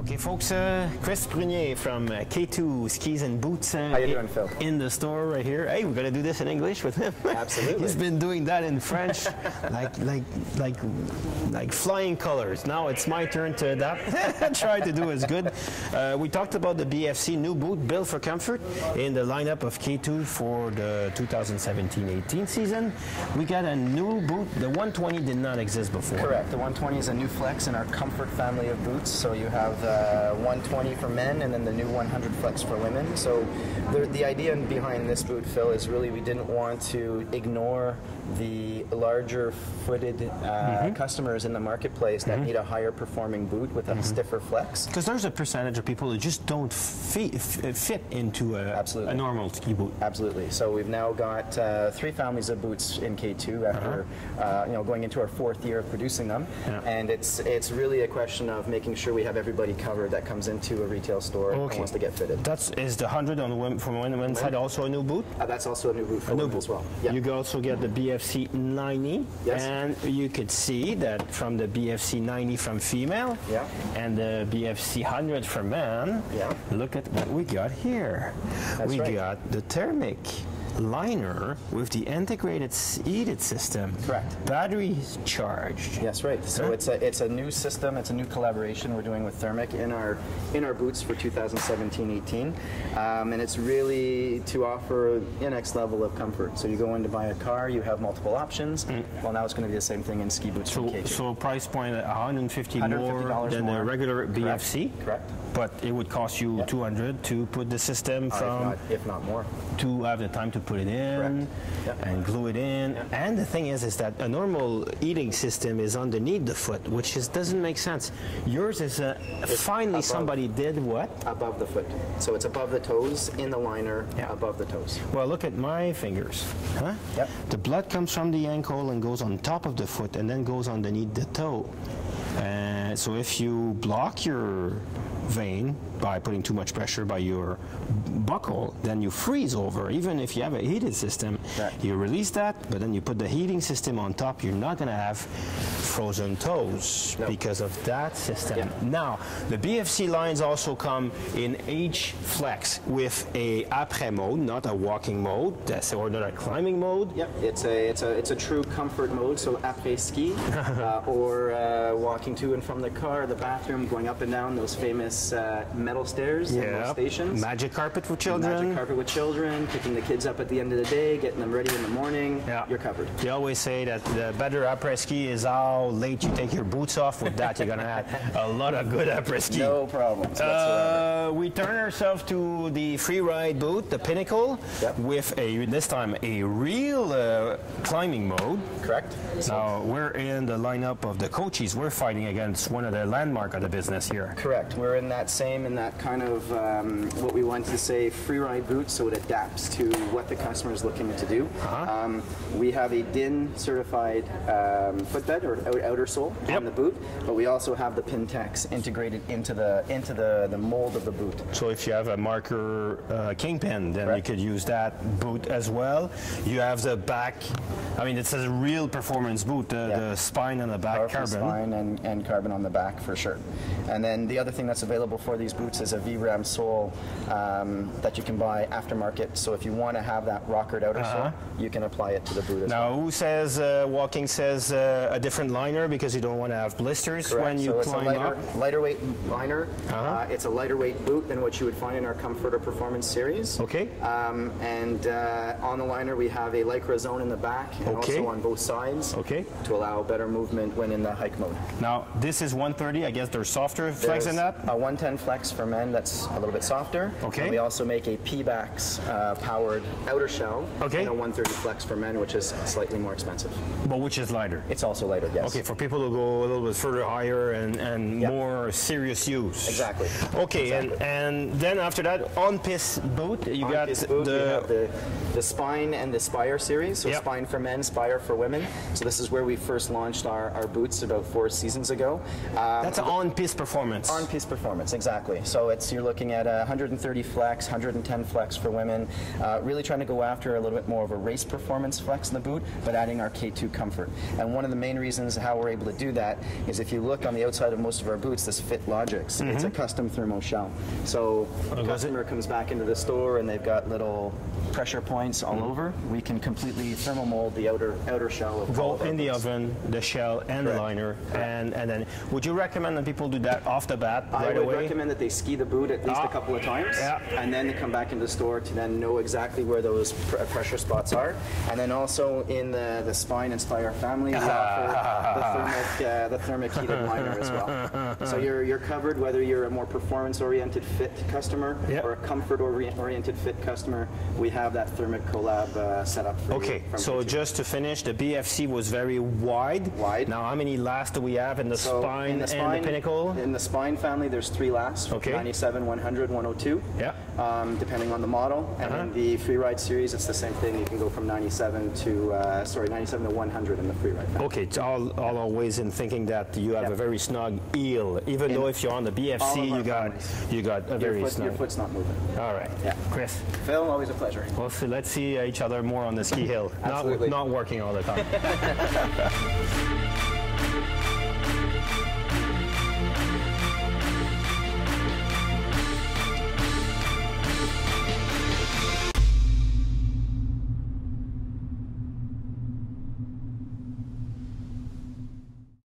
Okay, folks, Chris Prunier from K2 Skis and Boots. How you doing, Phil? In the store right here. Hey, we're going to do this in English with him. Absolutely. He's been doing that in French, like flying colors. Now it's my turn to adapt. Try to do as good. We talked about the BFC new boot built for comfort in the lineup of K2 for the 2017-18 season. We got a new boot. The 120 did not exist before. Correct. The 120 is a new flex in our comfort family of boots. So you have 120 for men and then the new 100 flex for women. So the idea behind this boot, Phil, is really we didn't want to ignore the larger footed customers in the marketplace that need a higher performing boot with a stiffer flex. Because there's a percentage of people that just don't fit into a normal ski boot. Absolutely. So we've now got 3 families of boots in K2 after going into our 4th year of producing them. And it's really a question of making sure we have everybody covered that comes into a retail store and wants to get fitted. Is the 100 on the women's side also a new boot? That's also a new boot for women as well. Yeah. You also get the BFC 90, and you could see that from the BFC 90 from female and the BFC 100 for men. Look at what we got here. We got the thermic liner with the integrated heated system. Correct. Battery charged. Yes, right. So it's a new system. It's a new collaboration we're doing with Thermic in our boots for 2017-18, and it's really to offer the next level of comfort. So you go in to buy a car, you have multiple options. Well, now it's going to be the same thing in ski boots. So price point $150 more than the regular BFC. Correct. But it would cost you $200 to put the system if not more, to have the time to put it in and glue it in. And the thing is that a normal heating system is underneath the foot, which doesn't make sense. Yours is finally somebody did what? Above the foot. So it's above the toes in the liner, above the toes. Well, look at my fingers. The blood comes from the ankle and goes on top of the foot and then goes underneath the toe. So if you block your vein by putting too much pressure by your buckle, then you freeze over. Even if you have a heated system, you release that, but then you put the heating system on top, you're not going to have frozen toes because of that system. Now, the BFC lines also come in H flex with a après mode, not a walking mode, or not a climbing mode. It's a true comfort mode, so après ski, or walking to and from the car, the bathroom, going up and down those famous metal stairs in those stations. Magic carpet for children. Magic carpet with children, picking the kids up at the end of the day, getting them ready in the morning. You're covered. They always say that the better après ski is how late you take your boots off. With that, you're going to have a lot of good après ski. No problems whatsoever. We turn ourselves to the Freeride boot, the Pinnacle, with this time a real climbing mode. Correct. Now, we're in the lineup of the coaches. We're fighting against one of the landmark of the business here. Correct. We're in that kind of what we want to say Freeride boot, so it adapts to what the customer is looking to do. We have a DIN certified footbed or outer sole on the boot, but we also have the Pintex integrated into the mold of the boot. So if you have a marker kingpin, then you could use that boot as well. You have the back. I mean, it's a real performance boot. The spine on the back, carbon. Spine and carbon on the back for sure. And then the other thing that's available for these boots is a VRAM sole that you can buy aftermarket. So if you want to have that rockered outer sole, you can apply it to the boot as well. Now, who says walking says a different liner because you don't want to have blisters when you climb up? It's a lighter weight liner. It's a lighter weight boot than what you would find in our Comfort or Performance series. Okay. And on the liner we have a Lycra zone in the back and also on both sides to allow better movement when in the hike mode. Now, this is 130. I guess there's softer flex than that? A 110 flex for men that's a little bit softer. And we also make a P-Bax powered outer shell and a 130 flex for men, which is slightly more expensive. But which is lighter? It's also lighter, yes. Okay, for people who go a little bit further higher and more serious use. Exactly. Okay, and then after that, on-piste boot, you got the Spine and the Spire series. So Spine for men, Spire for women. So this is where we first launched our boots about 4 seasons ago. That's on-piste performance. On-piste performance, exactly. So you're looking at 130 flex, 110 flex for women. Really trying to go after a little bit more of a race performance flex in the boot, but adding our K2 comfort. And one of the main reasons is how we're able to do that is if you look on the outside of most of our boots, this Fit Logix, it's a custom thermo shell. So the customer comes back into the store and they've got little pressure points all over. We can completely thermomold the outer shell of go in the oven, the shell and the liner, and then would you recommend that people do that off the bat right away? I would recommend that they ski the boot at least a couple of times, and then they come back into the store to then know exactly where those pressure spots are. And then also in the Spine and Spire family, we offer the thermic heated liner as well. So you're covered whether you're a more performance-oriented fit customer or a comfort-oriented fit customer. We have that thermic collab set up for you. Okay, so just to finish, the BFC was very wide. Now, how many lasts do we have in the Spine and the Pinnacle? In the Spine family, there's 3 lasts, 97, 100, 102, depending on the model. And in the Freeride series, it's the same thing. You can go from 97 to 100 in the Freeride family. Okay, it's all always in thinking that you have a very snug heel, even though if you're on the BFC, you got a very snug. Your foot's not moving. All right, Chris. Phil, always a pleasure. Well, so let's see each other more on the ski hill. Absolutely. Not working all the time.